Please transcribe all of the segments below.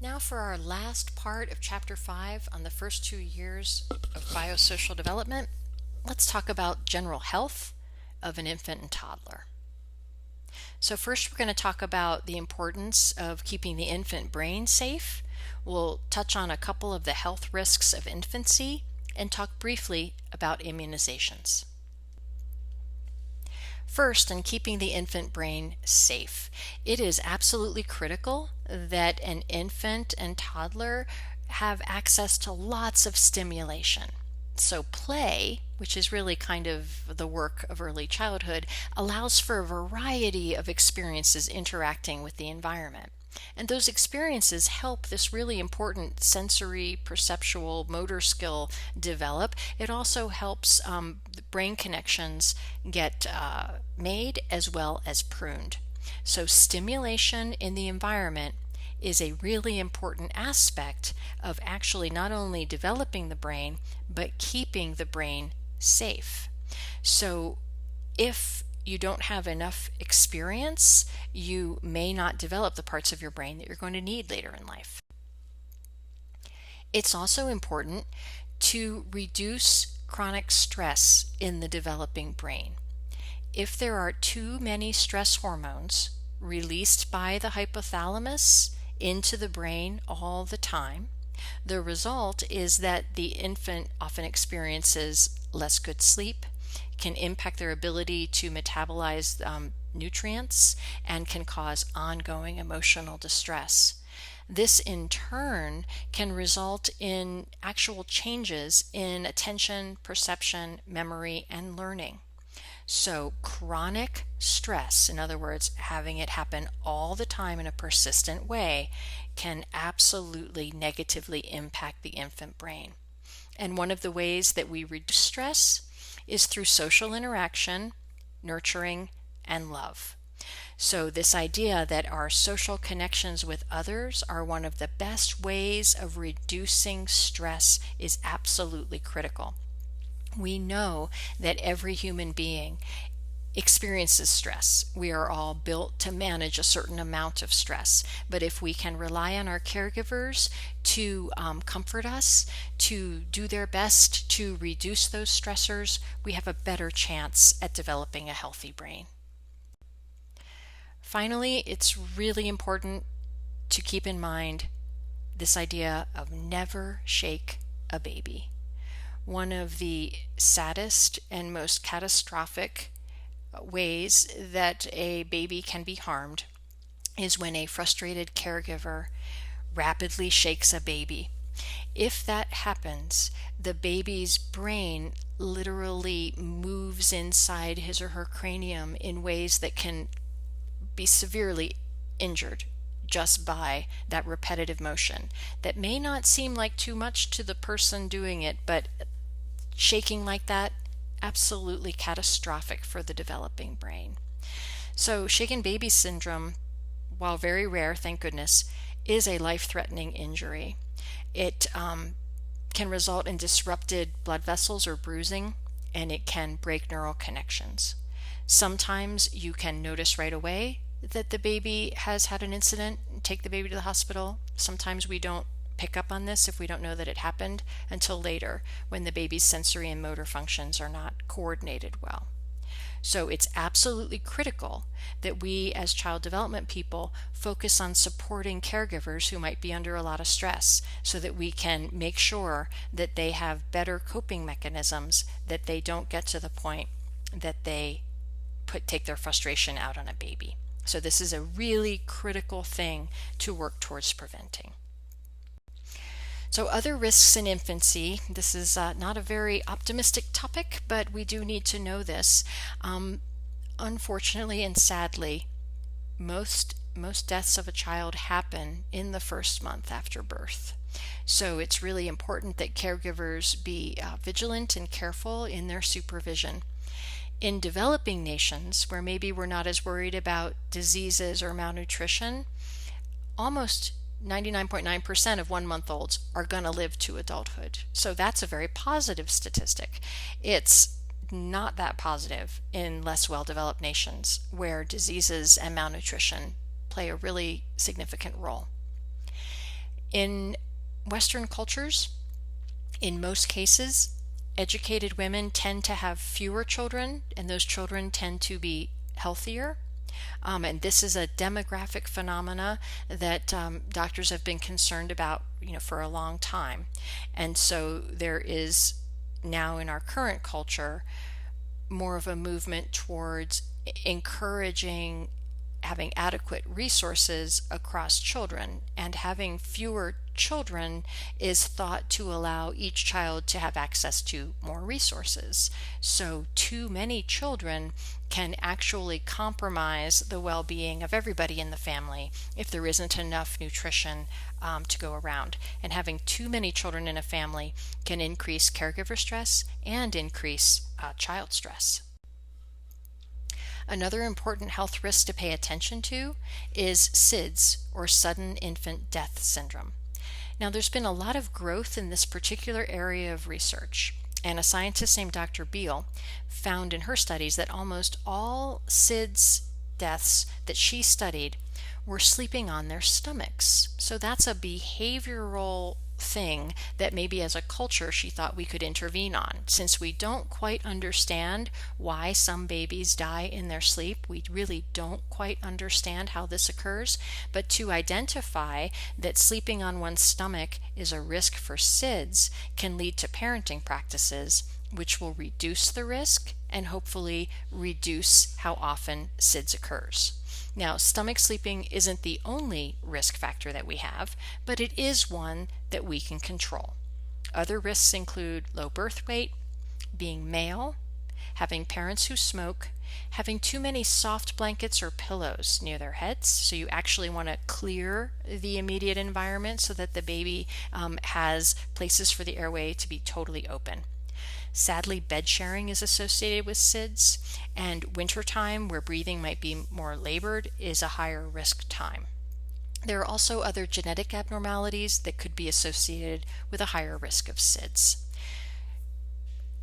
Now for our last part of Chapter 5 on the first 2 years of biosocial development, let's talk about general health of an infant and toddler. So first we're going to talk about the importance of keeping the infant brain safe. We'll touch on a couple of the health risks of infancy and talk briefly about immunizations. First, in keeping the infant brain safe, it is absolutely critical that an infant and toddler have access to lots of stimulation. So play, which is really kind of the work of early childhood, allows for a variety of experiences interacting with the environment. And those experiences help this really important sensory, perceptual, motor skill develop. It also helps brain connections get made as well as pruned. So stimulation in the environment is a really important aspect of actually not only developing the brain, but keeping the brain safe. So if you don't have enough experience, you may not develop the parts of your brain that you're going to need later in life. It's also important to reduce chronic stress in the developing brain. If there are too many stress hormones released by the hypothalamus into the brain all the time, the result is that the infant often experiences less good sleep, can impact their ability to metabolize nutrients, and can cause ongoing emotional distress. This in turn can result in actual changes in attention, perception, memory, and learning. So chronic stress, in other words, having it happen all the time in a persistent way, can absolutely negatively impact the infant brain. And one of the ways that we reduce stress is through social interaction, nurturing, and love. So this idea that our social connections with others are one of the best ways of reducing stress is absolutely critical. We know that every human being experiences stress. We are all built to manage a certain amount of stress. But if we can rely on our caregivers to comfort us, to do their best to reduce those stressors, we have a better chance at developing a healthy brain. Finally, it's really important to keep in mind this idea of never shake a baby. One of the saddest and most catastrophic ways that a baby can be harmed is when a frustrated caregiver rapidly shakes a baby. If that happens, the baby's brain literally moves inside his or her cranium in ways that can be severely injured just by that repetitive motion. That may not seem like too much to the person doing it, but shaking like that, absolutely catastrophic for the developing brain. So shaken baby syndrome, while very rare, thank goodness, is a life-threatening injury. It can result in disrupted blood vessels or bruising, and it can break neural connections. Sometimes you can notice right away that the baby has had an incident and take the baby to the hospital. Sometimes we don't pick up on this if we don't know that it happened until later when the baby's sensory and motor functions are not coordinated well. So it's absolutely critical that we as child development people focus on supporting caregivers who might be under a lot of stress so that we can make sure that they have better coping mechanisms, that they don't get to the point that they take their frustration out on a baby. So this is a really critical thing to work towards preventing. So other risks in infancy, this is not a very optimistic topic, but we do need to know this. Unfortunately and sadly, most deaths of a child happen in the first month after birth. So it's really important that caregivers be vigilant and careful in their supervision. In developing nations, where maybe we're not as worried about diseases or malnutrition, almost 99.9% of 1-month-olds are going to live to adulthood. So that's a very positive statistic. It's not that positive in less well-developed nations where diseases and malnutrition play a really significant role. In Western cultures, in most cases, educated women tend to have fewer children, and those children tend to be healthier. And this is a demographic phenomena that doctors have been concerned about, for a long time. And so there is now in our current culture more of a movement towards encouraging having adequate resources across children, and having fewer children is thought to allow each child to have access to more resources. So too many children can actually compromise the well-being of everybody in the family if there isn't enough nutrition to go around. And having too many children in a family can increase caregiver stress and increase child stress. Another important health risk to pay attention to is SIDS, or sudden infant death syndrome. Now, there's been a lot of growth in this particular area of research, and a scientist named Dr. Beal found in her studies that almost all SIDS deaths that she studied were sleeping on their stomachs. So that's a behavioral thing that maybe as a culture she thought we could intervene on. Since we don't quite understand why some babies die in their sleep, we really don't quite understand how this occurs, but to identify that sleeping on one's stomach is a risk for SIDS can lead to parenting practices which will reduce the risk and hopefully reduce how often SIDS occurs. Now, stomach sleeping isn't the only risk factor that we have, but it is one that we can control. Other risks include low birth weight, being male, having parents who smoke, having too many soft blankets or pillows near their heads. So you actually want to clear the immediate environment so that the baby has places for the airway to be totally open. Sadly, bed sharing is associated with SIDS, and wintertime, where breathing might be more labored, is a higher risk time. There are also other genetic abnormalities that could be associated with a higher risk of SIDS.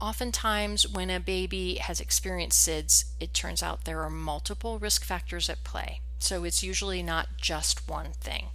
Oftentimes, when a baby has experienced SIDS, it turns out there are multiple risk factors at play, so it's usually not just one thing.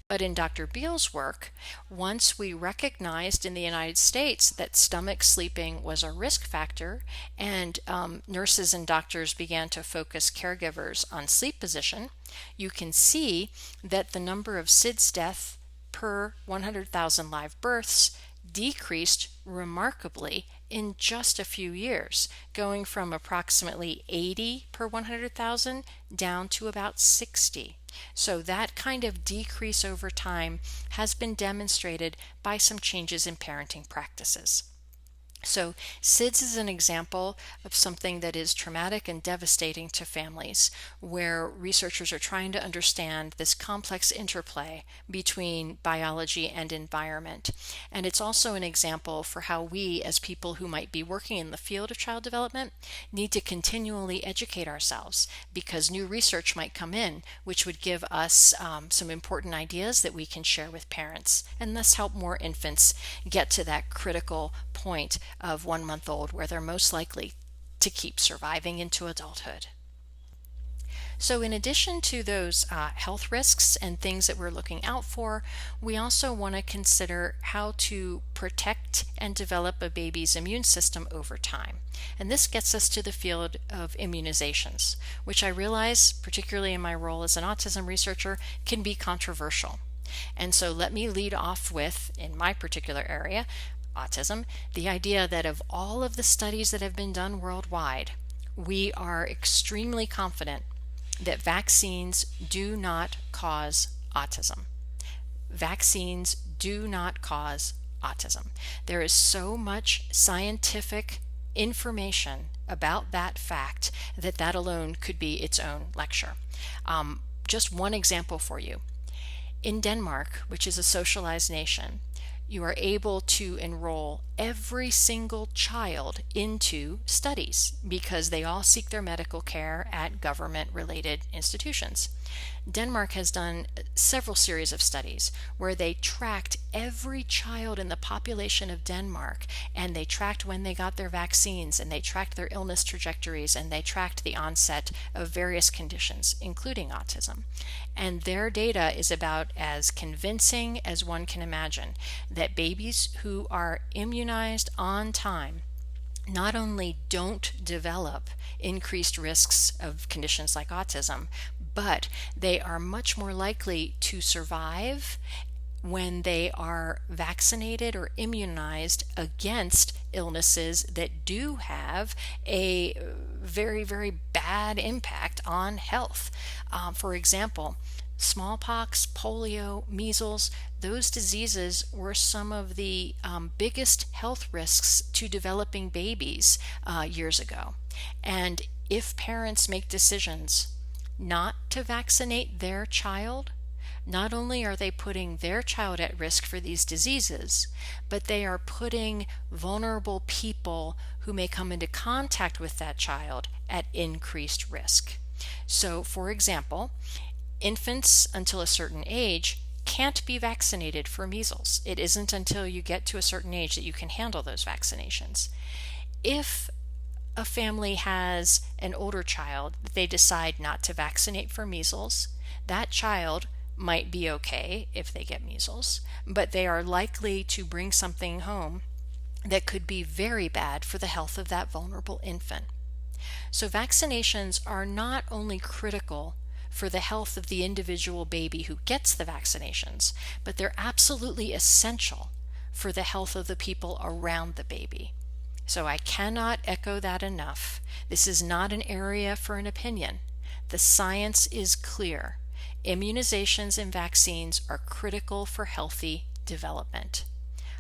But in Dr. Beal's work, once we recognized in the United States that stomach sleeping was a risk factor, and nurses and doctors began to focus caregivers on sleep position, you can see that the number of SIDS deaths per 100,000 live births decreased remarkably in just a few years, going from approximately 80 per 100,000 down to about 60. So that kind of decrease over time has been demonstrated by some changes in parenting practices. So SIDS is an example of something that is traumatic and devastating to families, where researchers are trying to understand this complex interplay between biology and environment. And it's also an example for how we, as people who might be working in the field of child development, need to continually educate ourselves, because new research might come in which would give us some important ideas that we can share with parents, and thus help more infants get to that critical point of 1 month old where they're most likely to keep surviving into adulthood. So in addition to those health risks and things that we're looking out for, we also want to consider how to protect and develop a baby's immune system over time. And this gets us to the field of immunizations, which I realize, particularly in my role as an autism researcher, can be controversial. And so let me lead off with, in my particular area, autism, the idea that of all of the studies that have been done worldwide, we are extremely confident that vaccines do not cause autism. Vaccines do not cause autism. There is so much scientific information about that fact that that alone could be its own lecture. Just one example for you. In Denmark, which is a socialized nation, you are able to enroll every single child into studies because they all seek their medical care at government-related institutions. Denmark has done several series of studies where they tracked every child in the population of Denmark, and they tracked when they got their vaccines, and they tracked their illness trajectories, and they tracked the onset of various conditions, including autism. And their data is about as convincing as one can imagine that babies who are immunized on time not only don't develop increased risks of conditions like autism, but they are much more likely to survive when they are vaccinated or immunized against illnesses that do have a very, very bad impact on health. For example, smallpox, polio, measles, those diseases were some of the biggest health risks to developing babies years ago. And if parents make decisions not to vaccinate their child, not only are they putting their child at risk for these diseases, but they are putting vulnerable people who may come into contact with that child at increased risk. So, for example, infants until a certain age can't be vaccinated for measles. It isn't until you get to a certain age that you can handle those vaccinations. If a family has an older child that they decide not to vaccinate for measles, that child might be okay if they get measles, but they are likely to bring something home that could be very bad for the health of that vulnerable infant. So vaccinations are not only critical for the health of the individual baby who gets the vaccinations, but they're absolutely essential for the health of the people around the baby. So I cannot echo that enough. This is not an area for an opinion. The science is clear. Immunizations and vaccines are critical for healthy development.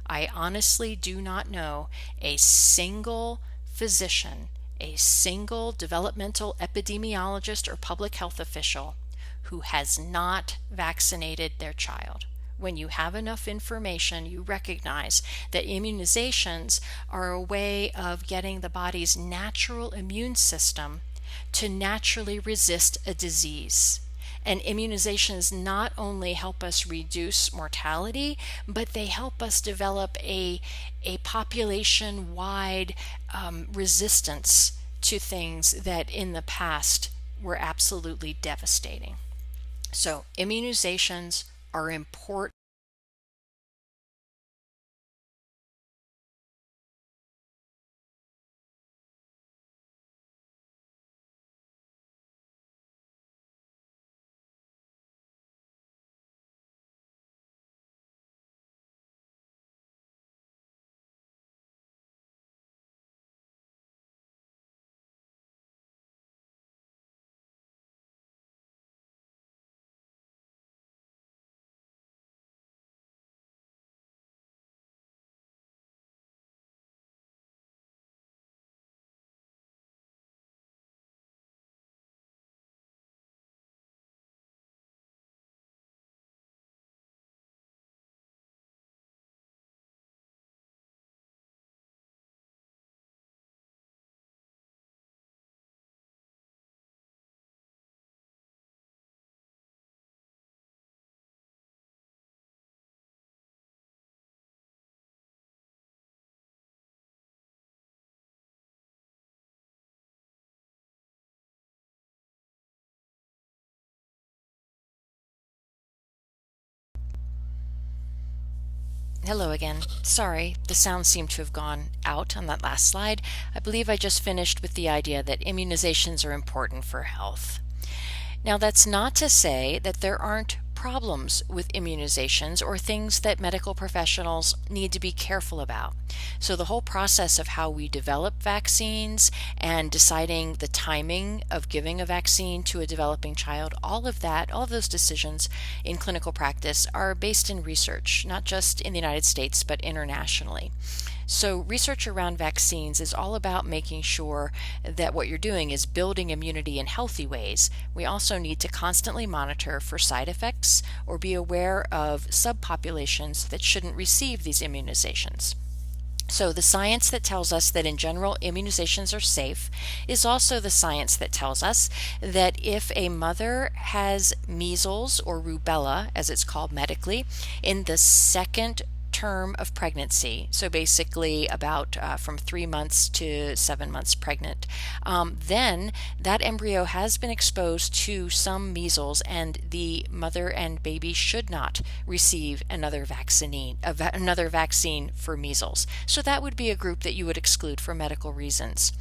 I honestly do not know a single physician, a single developmental epidemiologist or public health official who has not vaccinated their child. When you have enough information, you recognize that immunizations are a way of getting the body's natural immune system to naturally resist a disease. And immunizations not only help us reduce mortality, but they help us develop a population-wide resistance to things that in the past were absolutely devastating. So immunizations are important. Hello again. Sorry, the sound seemed to have gone out on that last slide. I believe I just finished with the idea that immunizations are important for health. Now, that's not to say that there aren't problems with immunizations or things that medical professionals need to be careful about. So the whole process of how we develop vaccines and deciding the timing of giving a vaccine to a developing child, all of those decisions in clinical practice are based in research, not just in the United States, but internationally. So, research around vaccines is all about making sure that what you're doing is building immunity in healthy ways. We also need to constantly monitor for side effects or be aware of subpopulations that shouldn't receive these immunizations. So, the science that tells us that in general immunizations are safe is also the science that tells us that if a mother has measles or rubella, as it's called medically, in the second term of pregnancy, so basically about from 3 months to 7 months pregnant, then that embryo has been exposed to some measles, and the mother and baby should not receive another vaccine for measles. So that would be a group that you would exclude for medical reasons.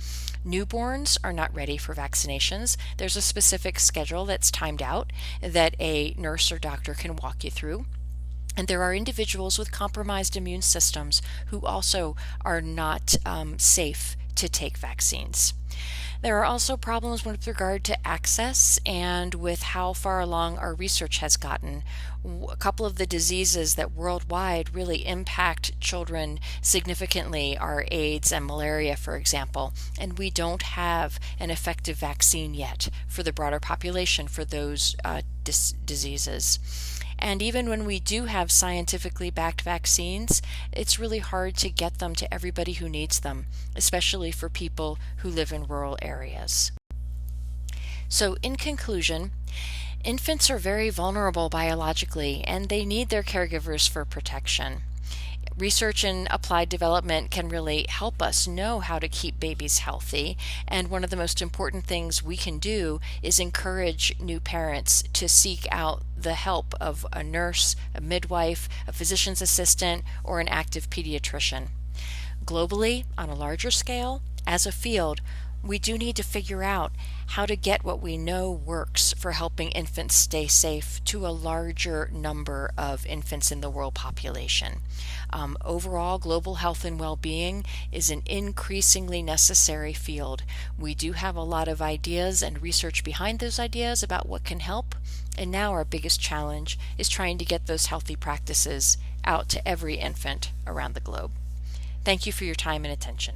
Newborns are not ready for vaccinations. There's a specific schedule that's timed out that a nurse or doctor can walk you through. And there are individuals with compromised immune systems who also are not safe to take vaccines. There are also problems with regard to access and with how far along our research has gotten. A couple of the diseases that worldwide really impact children significantly are AIDS and malaria, for example, and we don't have an effective vaccine yet for the broader population for those diseases. And even when we do have scientifically backed vaccines, it's really hard to get them to everybody who needs them, especially for people who live in rural areas. So, in conclusion, infants are very vulnerable biologically, and they need their caregivers for protection. Research and applied development can really help us know how to keep babies healthy, and one of the most important things we can do is encourage new parents to seek out the help of a nurse, a midwife, a physician's assistant, or an active pediatrician. Globally, on a larger scale, as a field, we do need to figure out how to get what we know works for helping infants stay safe to a larger number of infants in the world population. Overall, global health and well-being is an increasingly necessary field. We do have a lot of ideas and research behind those ideas about what can help, and now our biggest challenge is trying to get those healthy practices out to every infant around the globe. Thank you for your time and attention.